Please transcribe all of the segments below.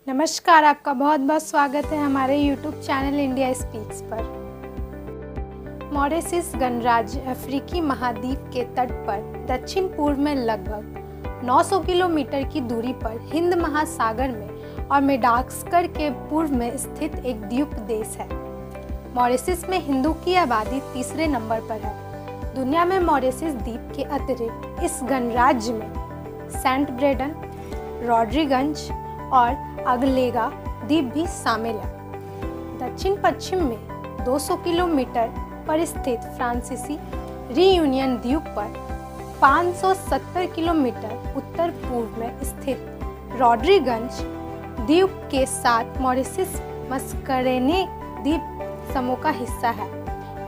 नमस्कार, आपका बहुत बहुत स्वागत है हमारे YouTube चैनल इंडिया स्पीक्स पर। मॉरिशस गणराज्य अफ्रीकी महाद्वीप के तट पर दक्षिण पूर्व में लगभग 900 किलोमीटर की दूरी पर हिंद महासागर में और मेडागास्कर के पूर्व में स्थित एक द्वीप देश है। मॉरिशस में हिंदू की आबादी तीसरे नंबर पर है। दुनिया में मॉरिशस द्वीप के अतिरिक्त इस गणराज्य में सेंट ब्रेडन, रॉड्रिगंज और अगलेगा द्वीप भी शामिल है। दक्षिण पश्चिम में 200 किलोमीटर पर स्थित फ्रांसीसी रियूनियन द्वीप पर 570 किलोमीटर उत्तर पूर्व में स्थित रॉड्रिगंज द्वीप के साथ मॉरिशस मस्करेने द्वीप समूह का हिस्सा है।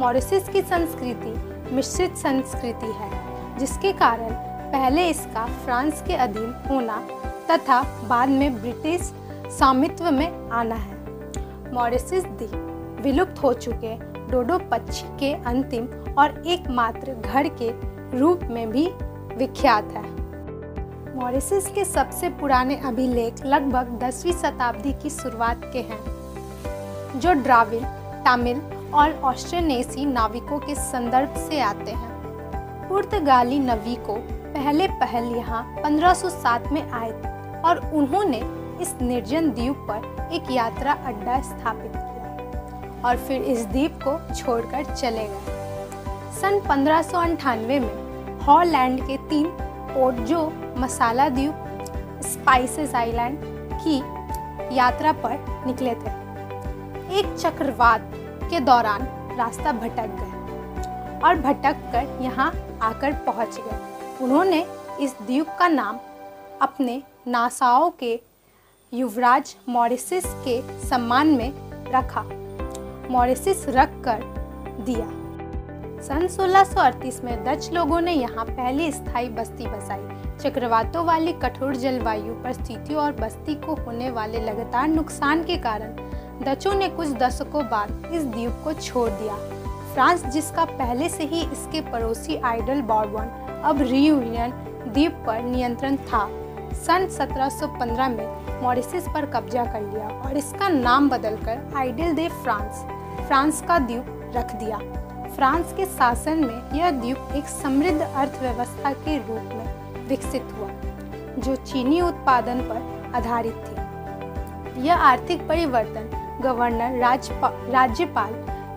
मॉरिशस की संस्कृति मिश्रित संस्कृति है, जिसके कारण पहले इसका फ्रांस के अधीन होना तथा बाद में ब्रिटिश स्वामित्व में आना है। मॉरिशस द्वीप विलुप्त हो चुके डोडो पक्षी के अंतिम और एकमात्र घर के रूप में भी विख्यात है। मॉरिशस के सबसे पुराने अभिलेख लगभग 10वीं शताब्दी की शुरुआत के हैं, जो द्राविड़, तमिल और ऑस्ट्रोनेसी नाविकों के संदर्भ से आते हैं। पुर्तगाली नाविकों पहले यहाँ 1507 में आए थे और उन्होंने इस निर्जन द्वीप पर एक यात्रा अड्डा स्थापित किया और फिर इस द्वीप को छोड़कर चले गए। सन 1598 में हॉलैंड के 3 पोर्ट जो मसाला द्वीप, स्पाइसेस आइलैंड की यात्रा पर निकले थे, एक चक्रवात के दौरान रास्ता भटक गए और भटक कर यहाँ आकर पहुँच गए। उन्होंने इस द्वीप का नाम अपने नासाओ के युवराज मॉरिशस के सम्मान में रखा, मॉरिशस रख कर दिया। सन 1638 में डच लोगों ने यहाँ पहली स्थायी बस्ती बसाई। चक्रवातों वाली कठोर जलवायु परिस्थितियों और बस्ती को होने वाले लगातार नुकसान के कारण डचों ने कुछ दशकों बाद इस द्वीप को छोड़ दिया। फ्रांस, जिसका पहले से ही इसके पड़ोसी आइडल बॉर्बन अब रियूनियन द्वीप पर नियंत्रण था, सन 1715 में मॉरिशस पर कब्जा कर लिया और इसका नाम बदलकर आइडल दे फ्रांस का द्वीप रख दिया। फ्रांस के शासन में यह द्वीप एक समृद्ध अर्थव्यवस्था के रूप में विकसित हुआ, जो चीनी उत्पादन पर आधारित थी। यह आर्थिक परिवर्तन गवर्नर राज्यपाल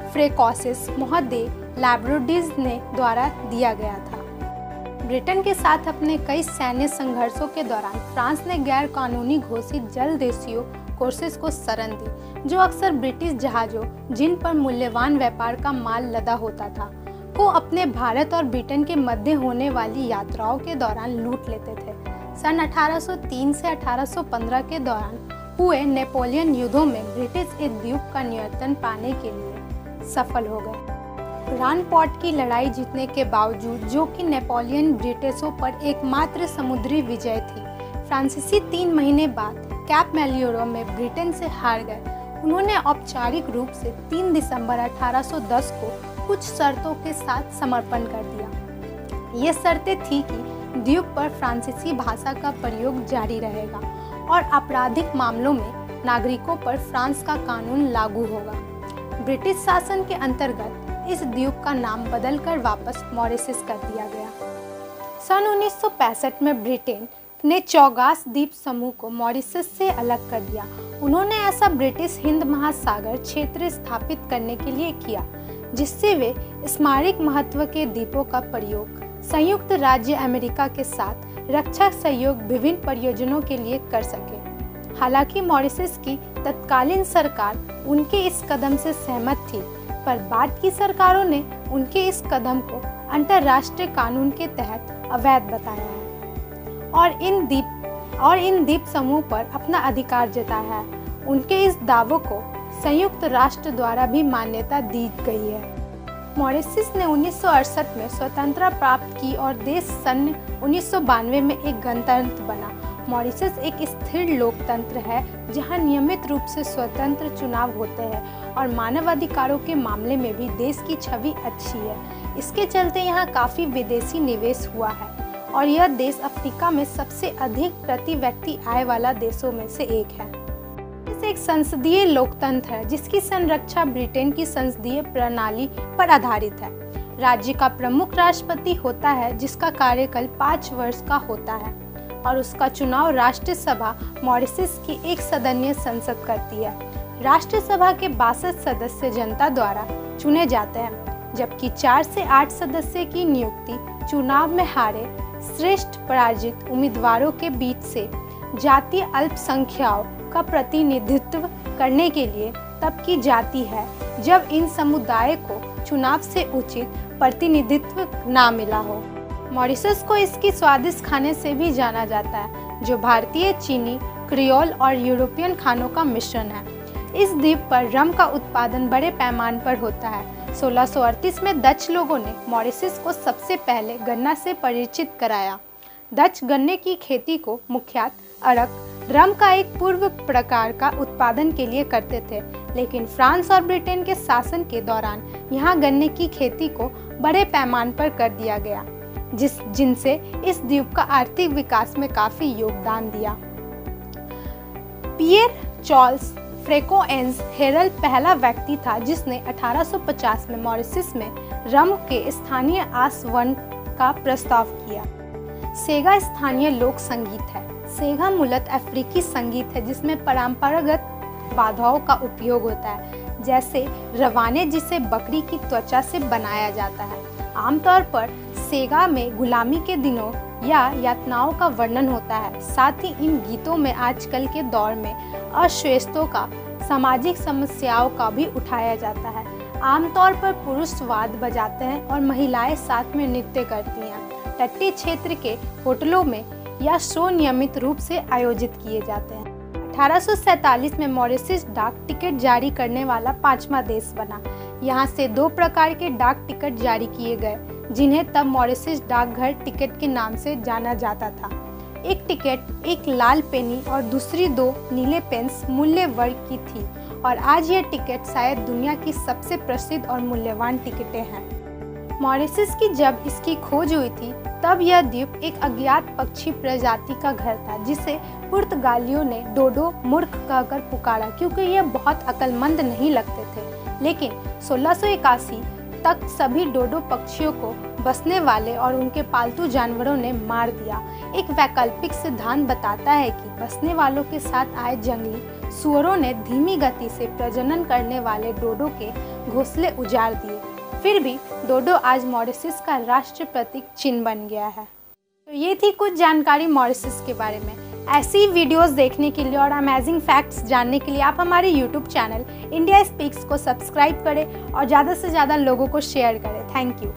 फ्रेकोसिस महोदय लैब्रोडिज ने द्वारा दिया गया था। ब्रिटेन के साथ अपने कई सैन्य संघर्षों के दौरान फ्रांस ने गैर कानूनी घोषित जलदेशियों कोर्सेस को शरण दी, जो अक्सर ब्रिटिश जहाज़ों, जिन पर मूल्यवान व्यापार का माल लदा होता था, को अपने भारत और ब्रिटेन के मध्य होने वाली यात्राओं के दौरान लूट लेते थे। सन 1803 से 1815 के दौरान हुए नेपोलियन युद्धों में ब्रिटिश इस द्वीप का नियंत्रण पाने के लिए सफल हो गए। रानपॉट की लड़ाई जीतने के बावजूद, जो कि नेपोलियन ब्रिटिशों पर एकमात्र समुद्री विजय थी, फ्रांसीसी 3 महीने बाद कैप मैल्योरो में ब्रिटेन से हार गए। उन्होंने औपचारिक रूप से 3 दिसंबर 1810 को कुछ शर्तों के साथ समर्पण कर दिया। ये शर्तें थी कि द्वीप पर फ्रांसीसी भाषा का प्रयोग जारी रहेगा और आपराधिक मामलों में नागरिकों पर फ्रांस का कानून लागू होगा। ब्रिटिश शासन के अंतर्गत इस द्वीप का नाम बदलकर वापस मॉरिशस कर दिया गया। सन 1965 में ब्रिटेन ने चौगास द्वीप समूह को मॉरिशस से अलग कर दिया। उन्होंने ऐसा ब्रिटिश हिंद महासागर क्षेत्र स्थापित करने के लिए किया, जिससे वे स्मारक महत्व के द्वीपों का प्रयोग संयुक्त राज्य अमेरिका के साथ रक्षा सहयोग विभिन्न परियोजनाओं के लिए कर सके। हालांकि मॉरिशस की तत्कालीन सरकार उनके इस कदम से सहमत थी, पर बाद की सरकारों ने उनके इस कदम को अंतर्राष्ट्रीय कानून के तहत अवैध बताया है और इन द्वीप समूह पर अपना अधिकार जताया है। उनके इस दावों को संयुक्त राष्ट्र द्वारा भी मान्यता दी गई है। मॉरिशस ने 1968 में स्वतंत्रता प्राप्त की और देश सन 1992 में एक गणतंत्र बना। मॉरिशस एक स्थिर लोकतंत्र है, जहां नियमित रूप से स्वतंत्र चुनाव होते हैं और मानवाधिकारों के मामले में भी देश की छवि अच्छी है। इसके चलते यहाँ काफ़ी विदेशी निवेश हुआ है और यह देश अफ्रीका में सबसे अधिक प्रति व्यक्ति आय वाला देशों में से एक है। एक संसदीय लोकतंत्र है जिसकी संरक्षा ब्रिटेन की संसदीय प्रणाली पर आधारित है। राज्य का प्रमुख राष्ट्रपति होता है जिसका कार्यकाल 5 वर्ष का होता है और उसका चुनाव राष्ट्रीय सभा मॉरिशस की एक सदनीय संसद करती है। राष्ट्रीय सभा के 62 सदस्य जनता द्वारा चुने जाते हैं, जबकि 4 से 8 सदस्य की नियुक्ति चुनाव में हारे श्रेष्ठ पराजित उम्मीदवारों के बीच से जातीय अल्पसंख्यकों का प्रतिनिधित्व करने के लिए तब की जाती है जब इन समुदायों को चुनाव से उचित प्रतिनिधित्व न मिला हो। मॉरिशस को इसकी स्वादिष्ट खाने से भी जाना जाता है, जो भारतीय, चीनी, क्रियोल और यूरोपियन खानों का मिश्रण है। इस द्वीप पर रम का उत्पादन बड़े पैमाने पर होता है। 1638 में डच लोगों ने मॉरिशस को सबसे पहले गन्ना से परिचित कराया। डच गन्ने की खेती को मुख्यतः अरक रम का एक पूर्व प्रकार का उत्पादन के लिए करते थे, लेकिन फ्रांस और ब्रिटेन के शासन के दौरान यहाँ गन्ने की खेती को बड़े पैमाने पर कर दिया गया, जिनसे इस द्वीप का आर्थिक विकास में काफी योगदान दिया। पियर चार्ल्स फ्रेकोएंस हेरल्ड पहला व्यक्ति था जिसने 1850 में मॉरिशस में रम के स्थानीय आसवन का प्रस्ताव किया। सेगा स्थानीय लोक संगीत है। सेगा मूलतः अफ्रीकी संगीत है जिसमें परंपरागत वाद्यों का उपयोग होता है, जैसे रवाने जिसे बकरी की त्वचा से बनाया जाता है। आमतौर पर सेगा में गुलामी के दिनों या यातनाओं का वर्णन होता है। साथ ही इन गीतों में आजकल के दौर में अश्वेतों का सामाजिक समस्याओं का भी उठाया जाता है। आमतौर पर पुरुष वाद्य बजाते हैं और महिलाएं साथ में नृत्य करती हैं। तटीय क्षेत्र के होटलों में यह शो नियमित रूप से आयोजित किए जाते हैं। 1847 में मॉरिशस डाक टिकट जारी करने वाला 5वां देश बना। यहाँ से 2 प्रकार के डाक टिकट जारी किए गए, जिन्हें तब मॉरिशस डाकघर टिकट के नाम से जाना जाता था। एक टिकट एक लाल पेनी और दूसरी 2 नीले पेंस मूल्य वर्ग की थी और आज यह टिकट शायद दुनिया की सबसे प्रसिद्ध और मूल्यवान टिकटें हैं। मॉरिशस की जब इसकी खोज हुई थी तब यह द्वीप एक अज्ञात पक्षी प्रजाति का घर था जिसे पुर्तगालियों ने डोडो मूर्ख कहकर पुकारा, क्योंकि यह बहुत अक्लमंद नहीं लगते थे। लेकिन 1681 तक सभी डोडो पक्षियों को बसने वाले और उनके पालतू जानवरों ने मार दिया। एक वैकल्पिक सिद्धांत बताता है कि बसने वालों के साथ आए जंगली सुअरों ने धीमी गति से प्रजनन करने वाले डोडो के घोंसले उजाड़ दिए। फिर भी डोडो आज मॉरिशस का राष्ट्रीय प्रतीक चिन्ह बन गया है। तो ये थी कुछ जानकारी मॉरिशस के बारे में। ऐसी वीडियोस देखने के लिए और अमेजिंग फैक्ट्स जानने के लिए आप हमारे YouTube चैनल इंडिया स्पीक्स को सब्सक्राइब करें और ज़्यादा से ज़्यादा लोगों को शेयर करें। Thank you.